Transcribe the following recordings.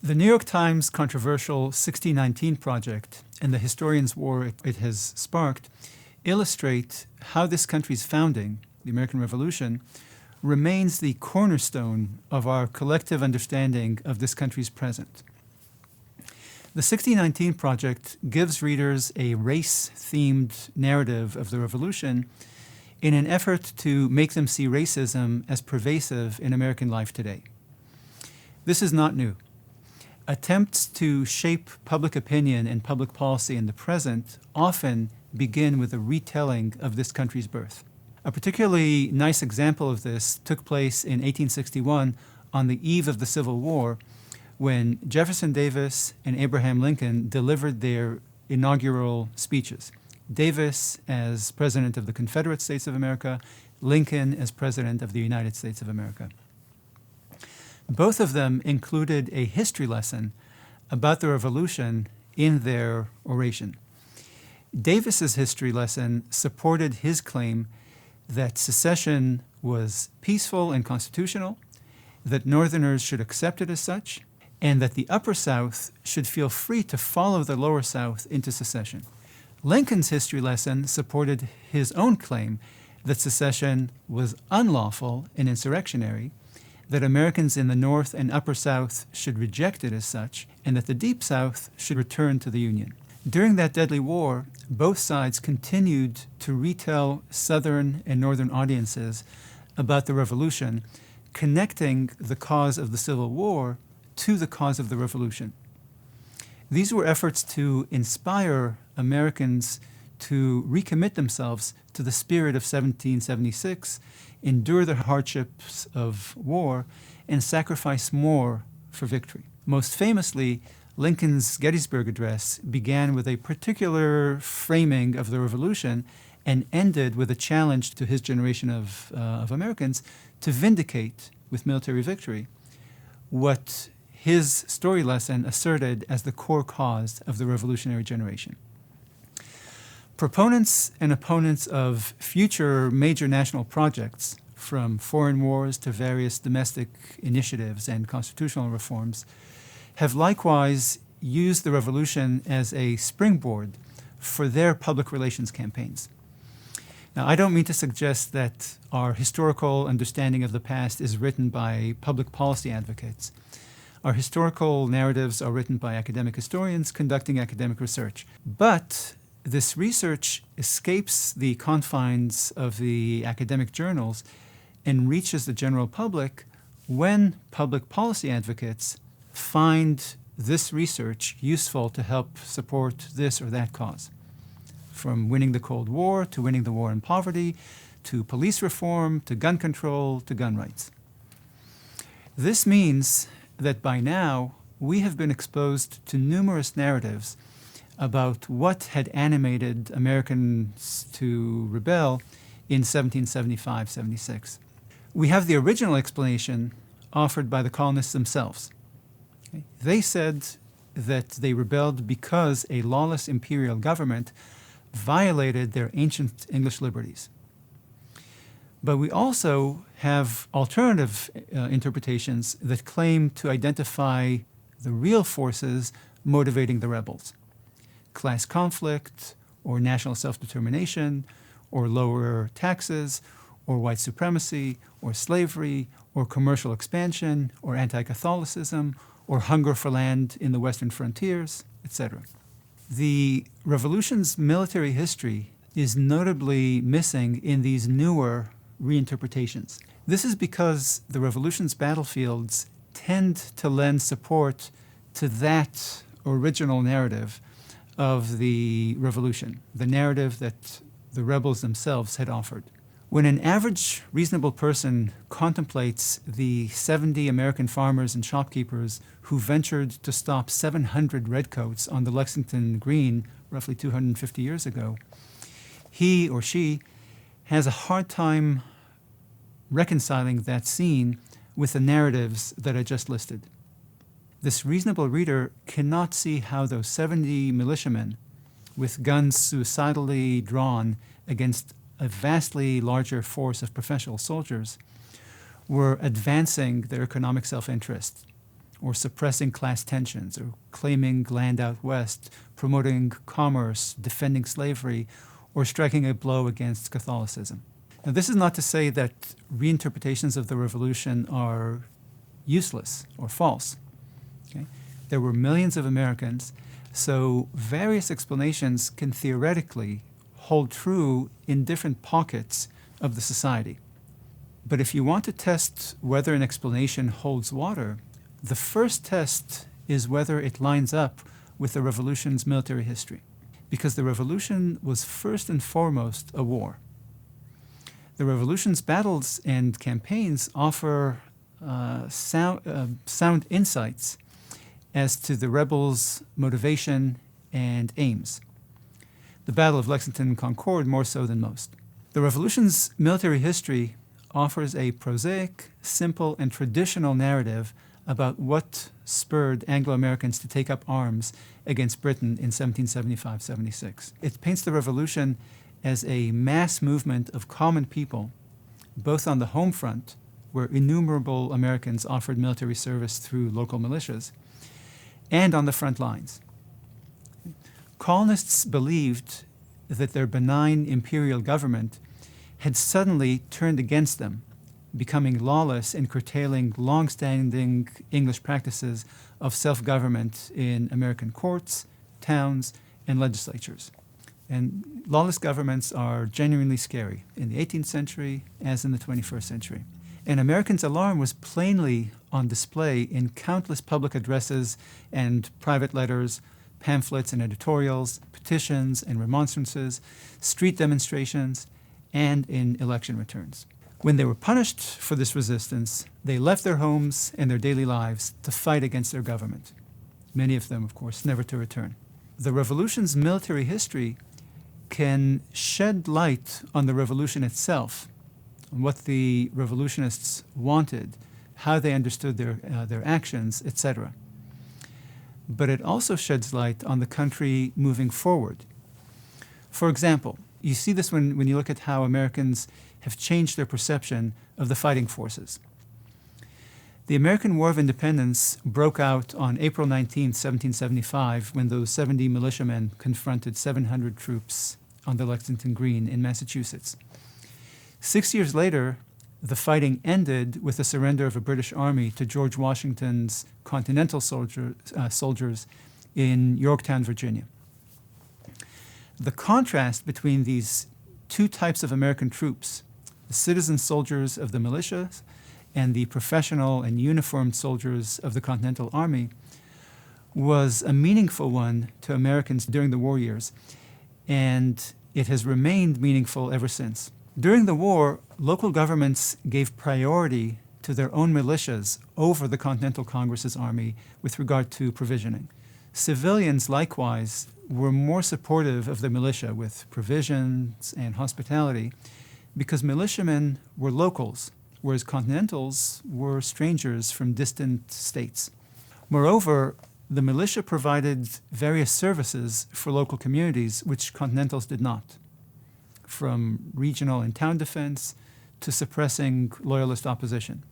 The New York Times controversial 1619 project and the historians' war it has sparked illustrate how this country's founding, the American Revolution, remains the cornerstone of our collective understanding of this country's present. The 1619 project gives readers a race-themed narrative of the Revolution in an effort to make them see racism as pervasive in American life today. This is not new. Attempts to shape public opinion and public policy in the present often begin with a retelling of this country's birth. A particularly nice example of this took place in 1861 on the eve of the Civil War, when Jefferson Davis and Abraham Lincoln delivered their inaugural speeches. Davis as President of the Confederate States of America, Lincoln as President of the United States of America. Both of them included a history lesson about the Revolution in their oration. Davis's history lesson supported his claim that secession was peaceful and constitutional, that Northerners should accept it as such, and that the Upper South should feel free to follow the Lower South into secession. Lincoln's history lesson supported his own claim that secession was unlawful and insurrectionary, that Americans in the North and Upper South should reject it as such, and that the Deep South should return to the Union. During that deadly war, both sides continued to retell Southern and Northern audiences about the Revolution, connecting the cause of the Civil War to the cause of the Revolution. These were efforts to inspire Americans to recommit themselves to the spirit of 1776, endure the hardships of war, and sacrifice more for victory. Most famously, Lincoln's Gettysburg Address began with a particular framing of the Revolution and ended with a challenge to his generation of Americans to vindicate, with military victory, what his story lesson asserted as the core cause of the revolutionary generation. Proponents and opponents of future major national projects, from foreign wars to various domestic initiatives and constitutional reforms, have likewise used the Revolution as a springboard for their public relations campaigns. Now, I don't mean to suggest that our historical understanding of the past is written by public policy advocates. Our historical narratives are written by academic historians conducting academic research. But this research escapes the confines of the academic journals and reaches the general public when public policy advocates find this research useful to help support this or that cause. From winning the Cold War, to winning the war on poverty, to police reform, to gun control, to gun rights. This means that by now we have been exposed to numerous narratives about what had animated Americans to rebel in 1775-76. We have the original explanation offered by the colonists themselves. They said that they rebelled because a lawless imperial government violated their ancient English liberties. But we also have alternative interpretations that claim to identify the real forces motivating the rebels: class conflict, or national self-determination, or lower taxes, or white supremacy, or slavery, or commercial expansion, or anti-Catholicism, or hunger for land in the western frontiers, etc. The Revolution's military history is notably missing in these newer reinterpretations. This is because the Revolution's battlefields tend to lend support to that original narrative of the Revolution, the narrative that the rebels themselves had offered. When an average reasonable person contemplates the 70 American farmers and shopkeepers who ventured to stop 700 redcoats on the Lexington Green roughly 250 years ago, he or she has a hard time reconciling that scene with the narratives that I just listed. This reasonable reader cannot see how those 70 militiamen, with guns suicidally drawn against a vastly larger force of professional soldiers, were advancing their economic self-interest. or suppressing class tensions, or claiming land out west, promoting commerce, defending slavery, or striking a blow against Catholicism. Now, this is not to say that reinterpretations of the revolution are useless or false. Okay? There were millions of Americans, so various explanations can theoretically hold true in different pockets of the society. But if you want to test whether an explanation holds water, the first test is whether it lines up with the revolution's military history, because the revolution was first and foremost a war. The revolution's battles and campaigns offer sound insights as to the rebels' motivation and aims. The Battle of Lexington and Concord more so than most. The revolution's military history offers a prosaic, simple, and traditional narrative about what spurred Anglo-Americans to take up arms against Britain in 1775-76. It paints the revolution as a mass movement of common people, both on the home front, where innumerable Americans offered military service through local militias, and on the front lines. Colonists believed that their benign imperial government had suddenly turned against them, becoming lawless and curtailing long-standing English practices of self-government in American courts, towns, and legislatures. And lawless governments are genuinely scary in the 18th century as in the 21st century. And Americans' alarm was plainly on display in countless public addresses and private letters, pamphlets and editorials, petitions and remonstrances, street demonstrations, and in election returns. When they were punished for this resistance, they left their homes and their daily lives to fight against their government. Many of them, of course, never to return. The revolution's military history can shed light on the revolution itself, on what the revolutionists wanted, how they understood their actions, etc. But it also sheds light on the country moving forward. For example, you see this when you look at how Americans have changed their perception of the fighting forces. The American War of Independence broke out on April 19, 1775, when those 70 militiamen confronted 700 troops on the Lexington Green in Massachusetts. 6 years later, the fighting ended with the surrender of a British army to George Washington's Continental soldiers in Yorktown, Virginia. The contrast between these two types of American troops, the citizen soldiers of the militias and the professional and uniformed soldiers of the Continental Army, was a meaningful one to Americans during the war years, and it has remained meaningful ever since. During the war, local governments gave priority to their own militias over the Continental Congress's army with regard to provisioning. Civilians, likewise, were more supportive of the militia with provisions and hospitality because militiamen were locals, whereas Continentals were strangers from distant states. Moreover, the militia provided various services for local communities which Continentals did not, from regional and town defense to suppressing loyalist opposition.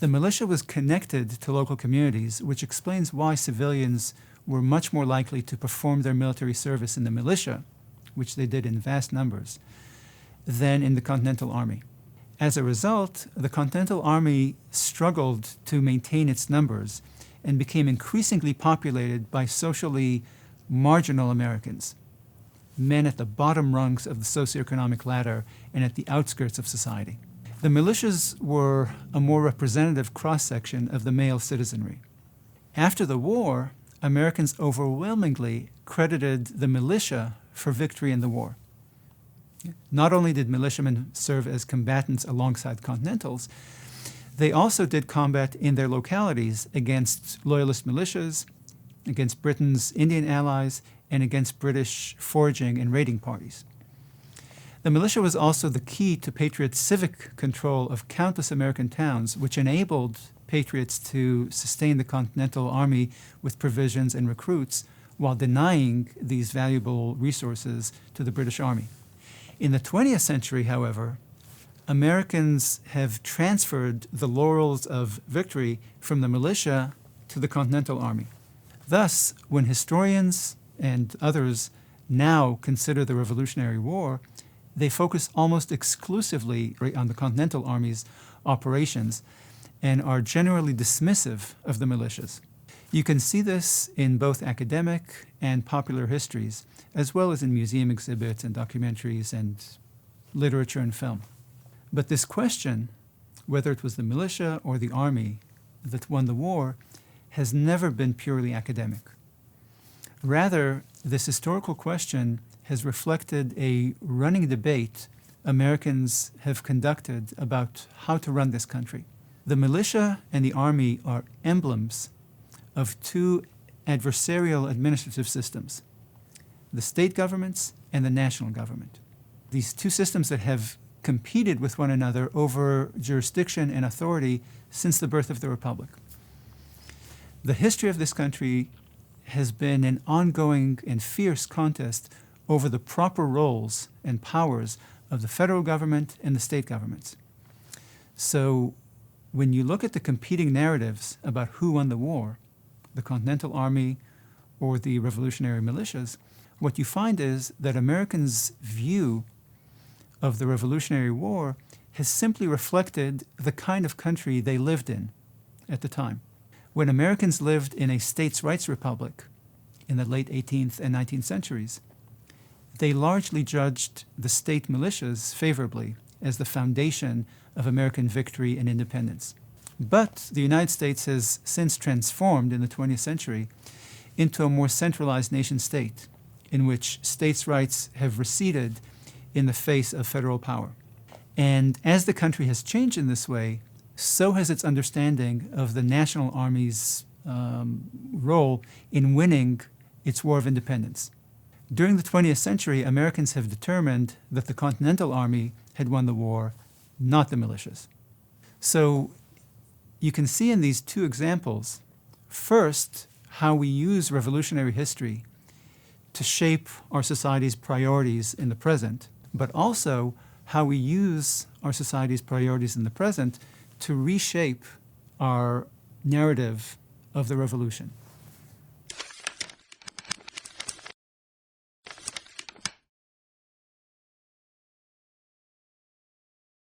The militia was connected to local communities, which explains why civilians were much more likely to perform their military service in the militia, which they did in vast numbers, than in the Continental Army. As a result, the Continental Army struggled to maintain its numbers and became increasingly populated by socially marginal Americans, men at the bottom rungs of the socioeconomic ladder and at the outskirts of society. The militias were a more representative cross-section of the male citizenry. After the war, Americans overwhelmingly credited the militia for victory in the war. Not only did militiamen serve as combatants alongside Continentals, they also did combat in their localities against loyalist militias, against Britain's Indian allies, and against British foraging and raiding parties. The militia was also the key to Patriots' civic control of countless American towns, which enabled Patriots to sustain the Continental Army with provisions and recruits while denying these valuable resources to the British Army. In the 20th century, however, Americans have transferred the laurels of victory from the militia to the Continental Army. Thus, when historians and others now consider the Revolutionary War, they focus almost exclusively on the Continental Army's operations and are generally dismissive of the militias. You can see this in both academic and popular histories, as well as in museum exhibits and documentaries and literature and film. But this question, whether it was the militia or the army that won the war, has never been purely academic. Rather, this historical question has reflected a running debate Americans have conducted about how to run this country. The militia and the army are emblems of two adversarial administrative systems, the state governments and the national government. These two systems that have competed with one another over jurisdiction and authority since the birth of the Republic. The history of this country has been an ongoing and fierce contest over the proper roles and powers of the federal government and the state governments. So when you look at the competing narratives about who won the war, the Continental Army or the revolutionary militias, what you find is that Americans' view of the Revolutionary War has simply reflected the kind of country they lived in at the time. When Americans lived in a states' rights republic in the late 18th and 19th centuries, they largely judged the state militias favorably as the foundation of American victory and independence. But the United States has since transformed in the 20th century into a more centralized nation-state in which states' rights have receded in the face of federal power. And as the country has changed in this way, so has its understanding of the National Army's role in winning its War of Independence. During the 20th century, Americans have determined that the Continental Army had won the war, not the militias. So you can see in these two examples, first, how we use revolutionary history to shape our society's priorities in the present, but also how we use our society's priorities in the present to reshape our narrative of the revolution.